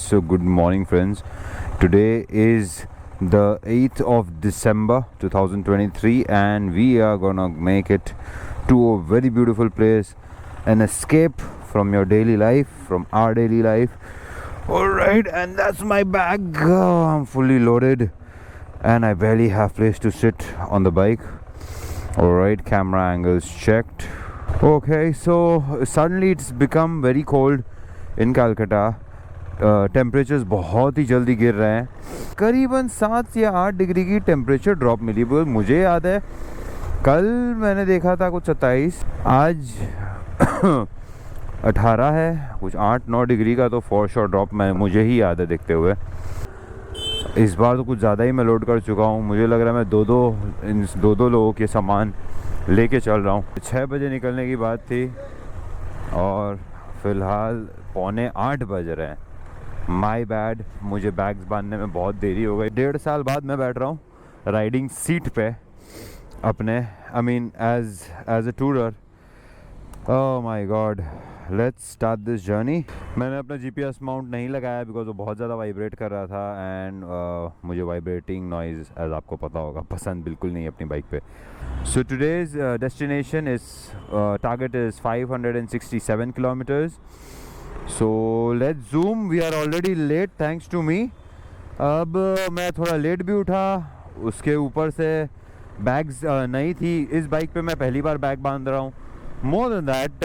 So good morning friends. Today is the 8th of December 2023 and we are gonna make it to a very beautiful place, an escape from your daily life, from our daily life. Alright, and that's my bag. I'm fully loaded and I barely have place to sit on the bike. Alright, camera angles checked. Okay, so suddenly it's become very cold in Calcutta. Temperatures बहुत ही जल्दी गिर रहे हैं. करीबन 7 या 8 degree की temperature drop मिली. मुझे याद है कल मैंने देखा था कुछ 27, आज 18 है. कुछ 8-9 डिग्री का तो फॉर श्योर ड्रॉप मुझे ही याद है देखते हुए. इस बार तो कुछ ज़्यादा ही मैं लोड कर चुका हूँ. मुझे लग रहा है मैं दो लोगों के सामान लेके चल रहा हूँ. 6 बजे निकलने की बात थी और फ़िलहाल 7:45 बज रहे हैं. माई बैड, मुझे बैग्स बांधने में बहुत देरी हो गई. 1.5 साल बाद मैं बैठ रहा हूँ राइडिंग सीट पे अपने, I mean as a tourer. Oh my god, let's start this journey. मैंने अपना GPS माउंट नहीं लगाया बिकॉज वो बहुत ज़्यादा वाइब्रेट कर रहा था एंड मुझे वाइब्रेटिंग नॉइज़, एज आपको पता होगा, पसंद बिल्कुल नहीं है अपनी बाइक पे. So today's destination is target is 567 kilometres. So let's zoom. We are already late thanks to me. अब मैं थोड़ा लेट भी उठा, उसके ऊपर से बैग्स नहीं थी इस बाइक पे. मैं पहली बार बैग बांध रहा हूँ. मोर देन दैट,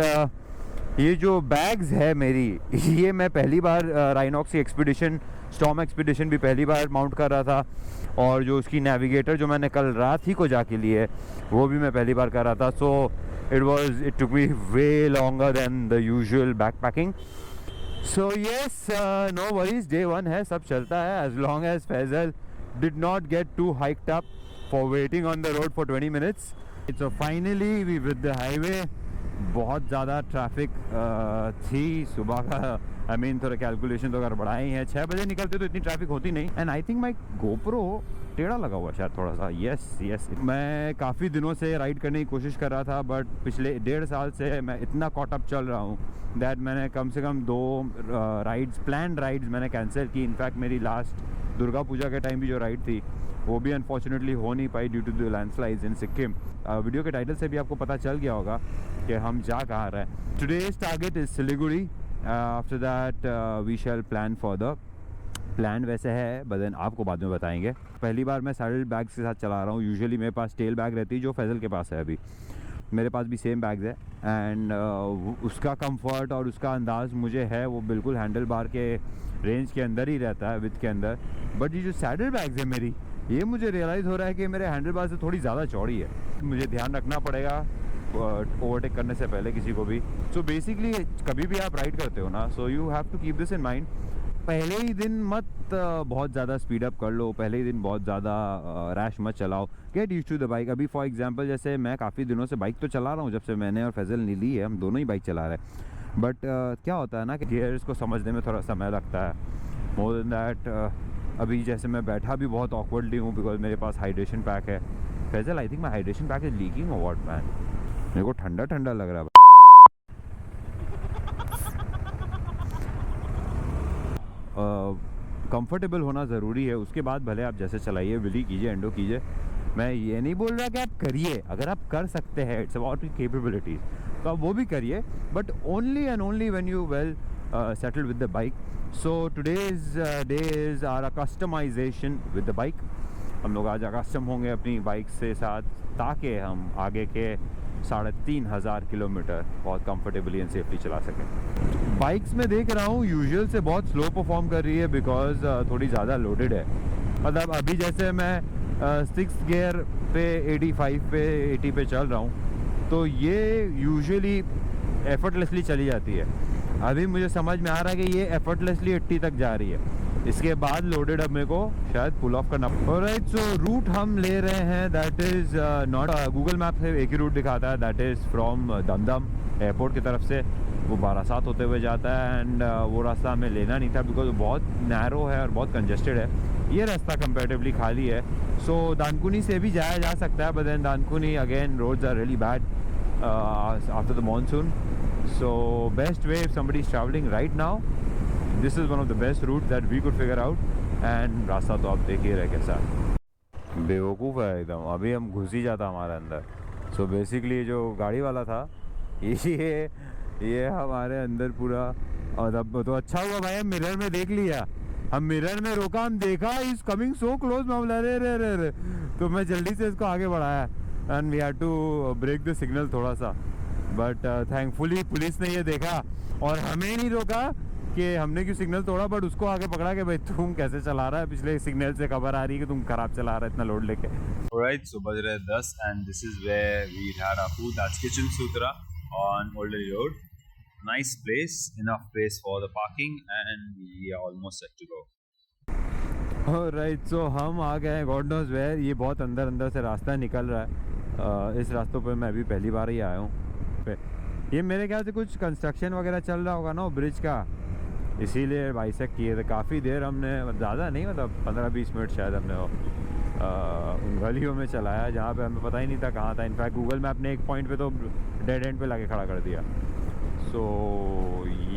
ये जो बैग्स है मेरी, ये मैं पहली बार राइनॉक्स की एक्सपीडिशन, स्टॉर्म एक्सपीडिशन भी पहली बार माउंट कर रहा था. और जो उसकी नेविगेटर जो मैंने कल रात ही को जाके ली है वो भी मैं पहली बार कर रहा था. So it took me way longer than the usual backpacking. So yes, no worries, day 1 है, सब चलता है as long as Faizal did not get to hiked up for waiting on the road for 20 minutes. So finally we with the highway. बहुत ज़्यादा traffic थी सुबह का. I mean थोड़ा कैलकुलेशन तो अगर बढ़ाए ही हैं. 6 बजे निकलते तो इतनी ट्रैफिक होती नहीं. And I think my GoPro टेढ़ा लगा हुआ शायद थोड़ा सा. यस, मैं काफ़ी दिनों से राइड करने की कोशिश कर रहा था बट पिछले 1.5 साल से मैं इतना कॉट अप चल रहा हूँ दैट मैंने कम से कम 2 प्लान्ड राइड्स मैंने कैंसिल की. इनफैक्ट मेरी लास्ट दुर्गा पूजा के टाइम भी जो राइड थी वो भी अनफॉर्चुनेटली हो नहीं पाई due to the landslides in Sikkim. Video के टाइटल से भी आपको पता चल गया होगा कि हम जा कहाँ रहे हैं. Today's target is Siliguri. After that we shall plan for the plan वैसे है बट देन आपको बाद में बताएंगे. पहली बार मैं सैडल बैग्स के साथ चला रहा हूँ. यूजुअली मेरे पास टेल बैग रहती है जो फैजल के पास है. अभी मेरे पास भी सेम बैग्स है एंड उसका कंफर्ट और उसका अंदाज़ मुझे है वो बिल्कुल हैंडल बार के रेंज के अंदर ही रहता है, विथ के अंदर. बट ये जो सैडल बैग्स है मेरी, ये मुझे रियलाइज़ हो रहा है कि मेरे हैंडल बार से थोड़ी ज़्यादा चौड़ी है. मुझे ध्यान रखना पड़ेगा ओवरटेक करने से पहले किसी को भी. सो बेसिकली कभी भी आप राइड करते हो ना, so you have to keep this in mind. पहले ही दिन मत बहुत ज़्यादा स्पीड अप कर लो. पहले ही दिन बहुत ज़्यादा रैश मत चलाओ. Get used to the bike. अभी फॉर एग्जांपल जैसे मैं काफ़ी दिनों से बाइक तो चला रहा हूँ, जब से मैंने और फैजल ने ली है, हम दोनों ही बाइक चला रहे हैं. बट क्या होता है ना कि गियर्स को समझने में थोड़ा समय लगता है. मोर देन दैट, अभी जैसे मैं बैठा भी बहुत ऑकवर्डली हूँ बिकॉज मेरे पास हाइड्रेशन पैक है. Faizal, I think my hydration pack is leaking और व्हाट मैन. मेरे को ठंडा ठंडा लग रहा है. कंफर्टेबल होना ज़रूरी है. उसके बाद भले आप जैसे चलाइए, विली कीजिए, एंडो कीजिए. मैं ये नहीं बोल रहा कि आप करिए. अगर आप कर सकते हैं, इट्स अबाउट कैपेबिलिटीज़, तो आप वो भी करिए. But only and only when you well settled with the bike. So today's day is our customisation with the bike. हम लोग आज कस्टम होंगे अपनी बाइक से साथ ताकि हम आगे के 3,500 किलोमीटर बहुत कंफर्टेबली एंड सेफली चला सकें. बाइक्स में देख रहा हूँ यूजुअल से बहुत स्लो परफॉर्म कर रही है बिकॉज थोड़ी ज़्यादा लोडेड है. मतलब अभी जैसे मैं 6th गियर पे 85 पे 80 पे चल रहा हूँ तो ये यूजुअली एफर्टलेसली चली जाती है. अभी मुझे समझ में आ रहा है कि ये एफर्टलेसली 80 तक जा रही है. इसके बाद लोडेड अब मेरे को शायद पुल ऑफ करना. ऑलराइट, सो रूट हम ले रहे हैं that is not, Google map से एक ही रूट दिखाता है, that is from Dumdum airport की तरफ से वो बारासात होते हुए जाता है. एंड वो रास्ता हमें लेना नहीं था बिकॉज वो बहुत नैरो है और बहुत कंजेस्टेड है. ये रास्ता कंपेरेटिवली खाली है. सो दानकुनी से भी जाया जा सकता है but then Dankuni again roads are really bad after the monsoon. So best way if somebody is traveling right now this is one of the best route that we could figure out. And रास्ता तो आप देख ही रहे कैसा बेवकूफ़ है एकदम, अभी हम घुस ही जाता हमारे अंदर। सो बेसिकली जो गाड़ी वाला था ये हमारे अंदर पूरा, और अब तो अच्छा हुआ भाई हम मिरर में देख लिया, हम मिरर में रोका, हम देखा इज कमिंग सो क्लोज, मैं बोला रे तो मैं जल्दी से इसको आगे बढ़ाया and we had to break the signal थोड़ा सा, बट थैंकफुली पुलिस ने ये देखा और हमें नहीं रोका कि हमने क्यों सिग्नल तोड़ा, बट उसको आगे पकड़ा कि भाई तुम कैसे चला रहा है, पिछले सिग्नल से खबर आ रही है कि तुम खराब चला रहा है इतना लोड लेके। ऑलराइट, सो बज रहे 10 and this is where we had our food, that's kitchen Sutra on old Delhi road. Nice place, enough space for the parking and we are almost set to go. Alright, so हम आ गए हैं God knows where, ये बहुत अंदर से रास्ता निकल रहा है। इस रास्तों पे मैं अभी पहली बार ही आया हूँ। ये मेरे ख्याल से कुछ कंस्ट्रक्शन वगैरह चल रहा होगा ना ब्रिज का, इसीलिए बाइसेक्ट किए थे काफ़ी देर हमने, ज़्यादा नहीं मतलब 15-20 मिनट शायद हमने उन गलियों में चलाया जहाँ पे हमें पता ही नहीं था कहाँ था। इनफैक्ट गूगल मैप ने एक पॉइंट पे तो डेड एंड पे लाके खड़ा कर दिया। So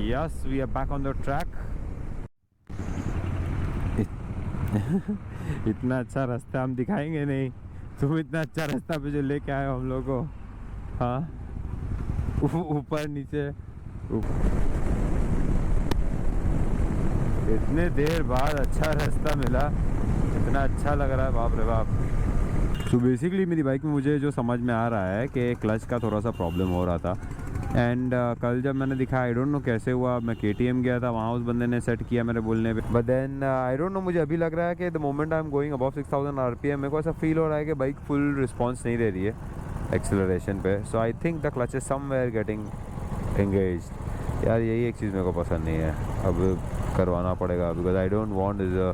yes, we are back on the track. इतना अच्छा रास्ता हम दिखाएंगे नहीं, तुम इतना अच्छा रास्ता पे जो लेके आए हो हम लोग को, हाँ ऊपर नीचे इतने देर बाद अच्छा रास्ता मिला, इतना अच्छा लग रहा है, बाप रे बाप। तो बेसिकली मेरी बाइक में मुझे जो समझ में आ रहा है कि क्लच का थोड़ा सा प्रॉब्लम हो रहा था एंड कल जब मैंने दिखा आई डोंट नो कैसे हुआ, मैं KTM गया था वहाँ उस बंदे ने सेट किया मेरे बोलने पे, but then I don't know, मुझे अभी लग रहा है कि the moment I am going above 6000 RPM मेरे को ऐसा फील हो रहा है कि बाइक फुल रिस्पॉन्स नहीं दे रही है एक्सेलरेशन पे। So I think the clutch is somewhere getting engaged. यार यही एक चीज़ मेरे को पसंद नहीं है, अब करवाना पड़ेगा because I don't want is a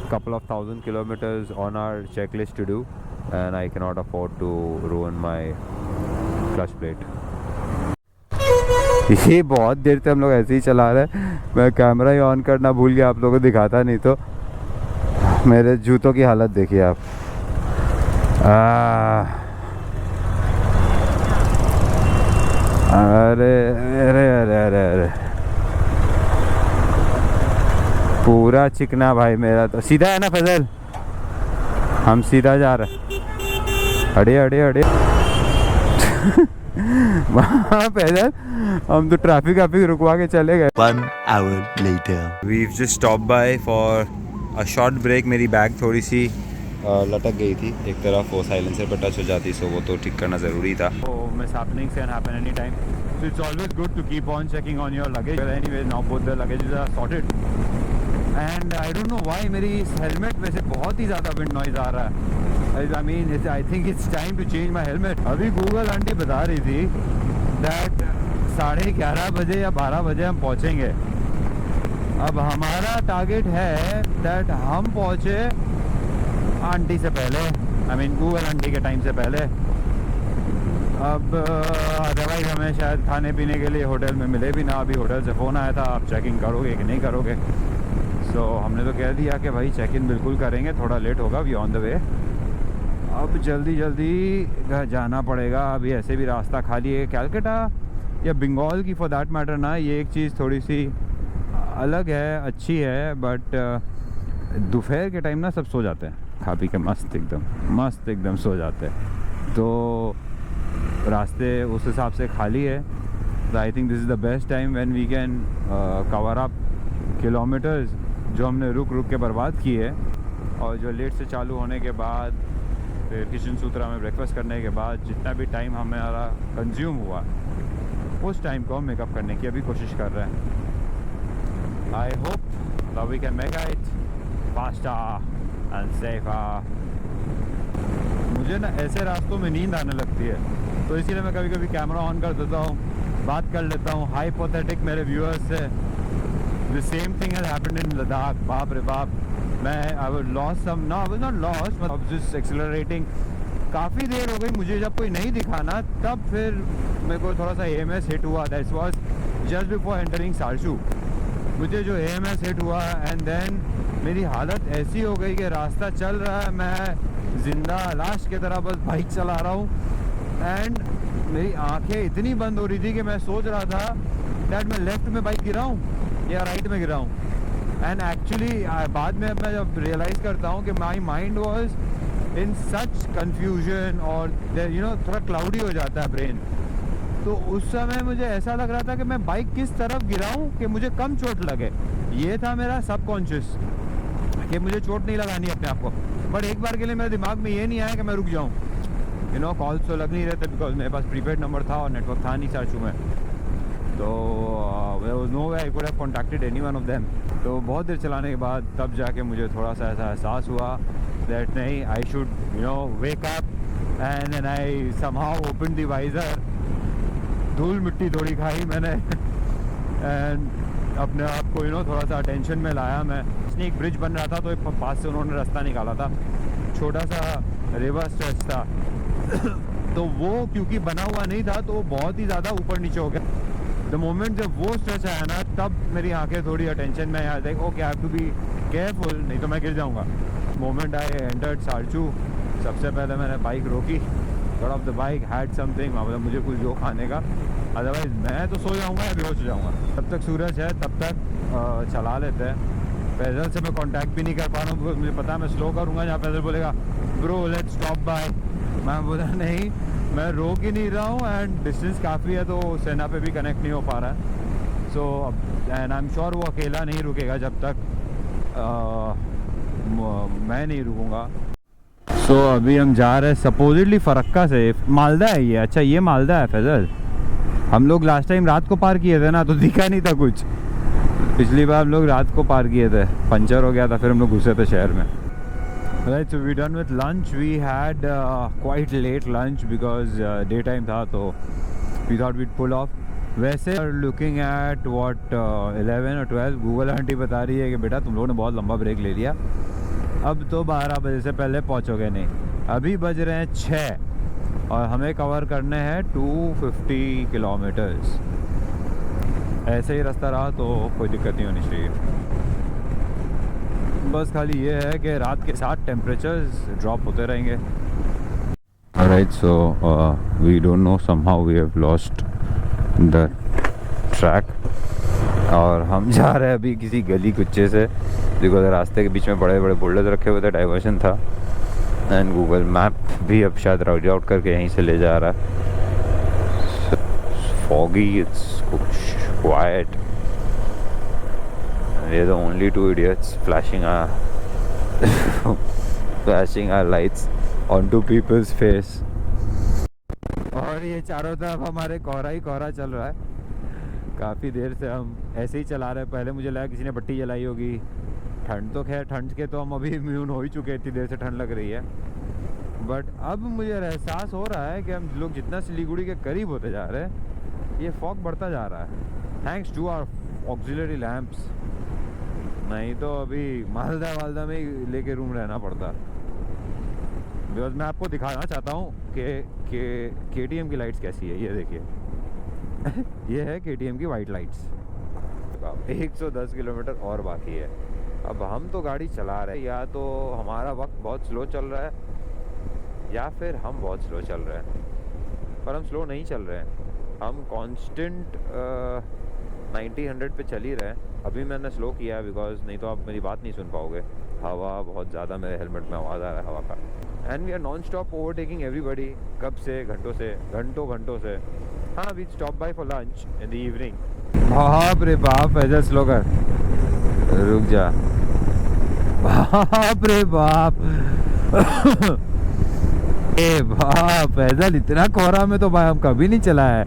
couple of thousand kilometers on our checklist to do and I cannot afford to ruin my clutch plate. ये बहुत देर से हम लोग ऐसे ही चला रहे हैं, मैं कैमरा ही ऑन करना भूल गया, आप लोगों को दिखाता नहीं तो मेरे जूतों की हालत देखिए आप। अरे अरे अरे अरे अरे पूरा चिकना भाई मेरा तो। सीधा है ना फैजल, हम सीधा जा रहे हैं, अड़े अड़े अड़े वहाँ फैजल हम तो ट्रैफिक रुकवा के चले गए। 1 hour later we've just stopped by for a short break। मेरी बैग थोड़ी सी लटक गई थी एक तरफ, वो साइलेंसर पर टच हो जाती, सो वो तो ठीक करना ज़रूरी था। Mishappenings can happen any time, so it's always good to keep on checking on your luggage. Anyway now both the luggages are sorted and I don't know why मेरी इस हेलमेट में से बहुत ही ज़्यादा विंड नॉइज़ आ रहा है। I mean I think it's time to change my helmet. अभी गूगल आंटी बता रही थी दैट 11:30 बजे या 12 बजे हम पहुँचेंगे। अब हमारा टारगेट है दैट हम पहुँचे आंटी से पहले, आई मीन गूगल आंटी के टाइम से पहले। अब अदरवाइज हमें शायद खाने पीने के लिए होटल में मिले भी ना। अभी होटल से फ़ोन आया था आप चेक इन करोगे कि नहीं करोगे, सो हमने तो कह दिया कि भाई चेक इन बिल्कुल करेंगे, थोड़ा लेट होगा, वी ऑन द वे। अब जल्दी घर जाना पड़ेगा, अभी ऐसे भी रास्ता खाली है। कैलकाटा या बंगाल की फॉर दैट मैटर ना, ये एक चीज़ थोड़ी सी अलग है, अच्छी है, बट दोपहर के टाइम ना सब सो जाते हैं खा पी के, मस्त एकदम सो जाते हैं, तो रास्ते उस हिसाब से खाली है। तो I think this is the best time when we can cover up kilometres जो हमने रुक के बर्बाद किए, और जो लेट से चालू होने के बाद फिर किचन सूत्रा में ब्रेकफास्ट करने के बाद जितना भी टाइम हमारा कंज्यूम हुआ, उस टाइम को हम मेकअप करने की अभी कोशिश कर रहे हैं। I hope that we can make it faster and safer. मुझे ना ऐसे रास्तों में नींद आने लगती है, तो इसीलिए मैं कभी कभी कैमरा ऑन कर देता हूँ, बात कर लेता हूँ हाइपोथेटिक मेरे व्यूअर्स से। The same thing has happened in Ladakh. बाप रे बाप, I was lost some, no I was not lost, but I was just accelerating। काफ़ी देर हो गई मुझे जब कोई नहीं दिखा ना, तब फिर मेरे को थोड़ा सा AMS हिट हुआ। That was just before entering सारशू, मुझे जो AMS हिट हुआ एंड देन मेरी हालत ऐसी हो गई कि रास्ता चल रहा है, मैं जिंदा लाश की तरह बस बाइक चला रहा हूँ, एंड मेरी आंखें इतनी बंद हो रही थी कि मैं सोच रहा था डैट मैं लेफ्ट में बाइक गिराऊँ या राइट में गिरा हूँ। एंड एक्चुअली बाद में मैं जब रियलाइज़ करता हूँ कि my mind was in such confusion और थोड़ा क्लाउडी हो जाता है ब्रेन। तो उस समय मुझे ऐसा लग रहा था कि मैं बाइक किस तरफ गिराऊं कि मुझे कम चोट लगे। ये था मेरा सबकॉन्शियस कि मुझे चोट नहीं लगानी अपने आप को। बट एक बार के लिए मेरे दिमाग में ये नहीं आया कि मैं रुक जाऊं। कॉल्स तो लग नहीं रहे थे बिकॉज मेरे पास प्रीपेड नंबर था और नेटवर्क था नहीं साचू में। तो there was no way I could have contacted any one of them. तो बहुत देर चलाने के बाद तब जाके मुझे थोड़ा सा ऐसा एहसास हुआ दैट नहीं, I should wake up. And then I somehow open the visor. धूल मिट्टी थोड़ी खाई मैंने एंड अपने आप को थोड़ा सा अटेंशन में लाया। मैं एक ब्रिज बन रहा था तो एक पास से उन्होंने रास्ता निकाला था, छोटा सा रिवर स्ट्रेच था। तो वो क्योंकि बना हुआ नहीं था तो वो बहुत ही ज़्यादा ऊपर नीचे हो गया। द मोमेंट जब वो स्ट्रेच आया ना तब मेरी आंखें थोड़ी अटेंशन में आया, like okay I have to be careful, नहीं तो मैं गिर जाऊँगा। मोमेंट आई एंटर्ड सारचू, सबसे पहले मैंने बाइक रोकी, got off the bike, had something, मतलब मुझे कुछ जो खाने का, अदरवाइज मैं तो सो जाऊँगा या बेहोश हो जाऊँगा। तब तक सूरज है, तब तक चला लेते हैं। पैदल से मैं कांटेक्ट भी नहीं कर पा रहा हूँ, मुझे पता है मैं स्लो करूँगा, जहाँ पैदल बोलेगा ब्रो लेट्स स्टॉप बाय, मैं बोला नहीं मैं रोक ही नहीं रहा हूँ एंड डिस्टेंस काफ़ी है तो सेना पे भी कनेक्ट नहीं हो पा रहा है। So and I am sure वो अकेला नहीं रुकेगा जब तक मैं नहीं रुकूँगा। सो अभी हम जा रहे हैं सपोजिटली फरक्का से, मालदा है ये। अच्छा ये मालदा है फैजल। हम लोग लास्ट टाइम रात को पार किए थे ना तो दिखा नहीं था कुछ। पिछली बार हम लोग रात को पार किए थे, पंचर हो गया था, फिर हम लोग घुसे थे शहर में। Right, so we done with lunch. We had quite late lunch because daytime था तो we thought we'd pull off. वैसे looking at what 11 और 12, गूगल आंटी बता रही है कि बेटा तुम लोगों ने बहुत लंबा ब्रेक ले लिया, अब तो 12 बजे से पहले पहुंचोगे नहीं। अभी बज रहे हैं 6 और हमें कवर करने हैं 250 किलोमीटर्स। ऐसे ही रास्ता रहा तो कोई दिक्कत नहीं होनी चाहिए। बस खाली ये है कि रात के साथ टेम्परेचर्स ड्रॉप होते रहेंगे। Alright, so we don't know, somehow we have lost the track और हम जा रहे हैं अभी किसी गली कुच्चे से, देखो रास्ते के बीच में बड़े बड़े बोल्डर्स रखे हुए थे, डाइवर्शन था। एंड गूगल मैप भी अब शायद राउट आउट करके यहीं से ले जा रहा है। Foggy, it's quite. We are the only two idiots flashing our lights onto people's face। और ये चारों तरफ हमारे कोहरा ही कोहरा चल रहा है। काफ़ी देर से हम ऐसे ही चला रहे हैं। पहले मुझे लगा किसी ने पट्टी जलाई होगी। ठंड तो खैर ठंड के तो हम अभी इम्यून हो ही चुके, इतनी देर से ठंड लग रही है। बट अब मुझे एहसास हो रहा है कि हम लोग जितना सिलीगुड़ी के करीब होते जा रहे हैं ये फॉग बढ़ता जा रहा है, thanks to our auxiliary lamps. नहीं तो अभी मालदा में ही लेके रूम रहना पड़ता। बिकॉज मैं आपको दिखाना चाहता हूँ कि KTM की लाइट्स कैसी है। ये देखिए ये है KTM की वाइट लाइट्स। 110 किलोमीटर और बाकी है। अब हम तो गाड़ी चला रहे हैं, या तो हमारा वक्त बहुत स्लो चल रहा है या फिर हम बहुत स्लो चल रहे हैं। पर हम स्लो नहीं चल रहे हैं, हम कांस्टेंट 90-100 पे चल ही रहे हैं। अभी मैंने स्लो किया बिकॉज नहीं तो आप मेरी बात नहीं सुन पाओगे। हवा बहुत ज़्यादा, मेरे हेलमेट में आवाज़ आ रहा है हवा का। And we are non stop overtaking everybody. कब से? घंटों से। हाँ, we stop by for lunch in the evening. बाप रे बाप, ऐसा स्लो कर, रुक जा। बाप रे बाप ए बाप, पैदल इतना कोहरा में तो भाई हम कभी नहीं चला है।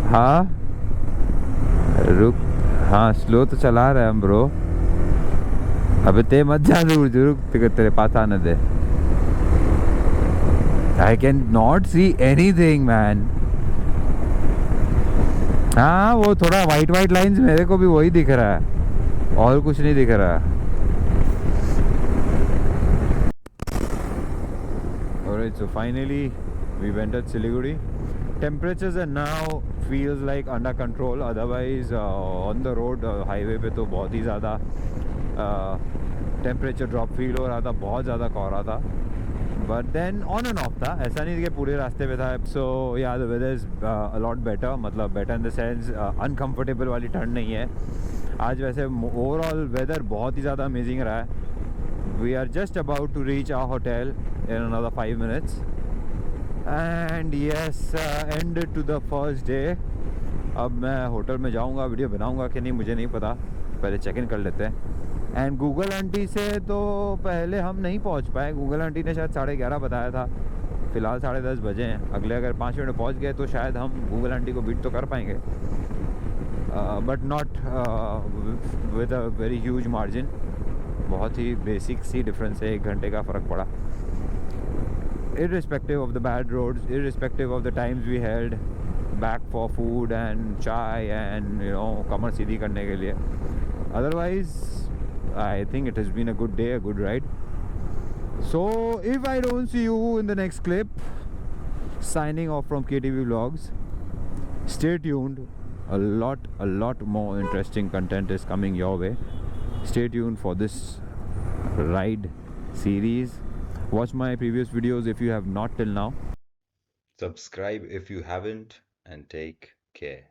हाँ रुक, हाँ स्लो तो चला रहे हैं हम ब्रो। अबे ते मत जा, रुक तेरे पास आने दे। I can not see anything man. हाँ वो थोड़ा वाइट लाइंस मेरे को भी वही दिख रहा है और कुछ नहीं दिख रहा। Alright, so finally we went at Siliguri. Temperatures are now feels like under control. Otherwise on the road highway पे तो बहुत ही ज़्यादा टेम्परेचर ड्रॉप फील हो रहा था, बहुत ज़्यादा कोहरा था। But then on and off था, ऐसा नहीं कि पूरे रास्ते पे था. So yeah the weather is a lot better, मतलब better in the sense uncomfortable वाली ठंड नहीं है आज. वैसे ओवरऑल वेदर बहुत ही ज़्यादा अमेजिंग रहा है. We are just about to reach our hotel in another 5 minutes and yes end to the first day. अब मैं होटल में जाऊंगा, वीडियो बनाऊंगा कि नहीं मुझे नहीं पता, पहले चेक इन कर लेते हैं. एंड गूगल आंटी से तो पहले हम नहीं पहुंच पाए. गूगल आंटी ने शायद 11:30 बताया था, फ़िलहाल 10:30 बजे हैं. अगले अगर 5 मिनट में पहुंच गए तो शायद हम गूगल आंटी को बीट तो कर पाएंगे, but not with a very huge margin. बहुत ही बेसिक सी डिफरेंस है, 1 घंटे का फ़र्क पड़ा. irrespective of the bad roads, irrespective of the times we held back for food and chai and कमर सीधी करने के लिए. Otherwise, I think it has been a good day, a good ride. So if I don't see you in the next clip, signing off from KTV Vlogs. Stay tuned. A lot more interesting content is coming your way. Stay tuned for this ride series. Watch my previous videos if you have not till now. Subscribe if you haven't, and take care.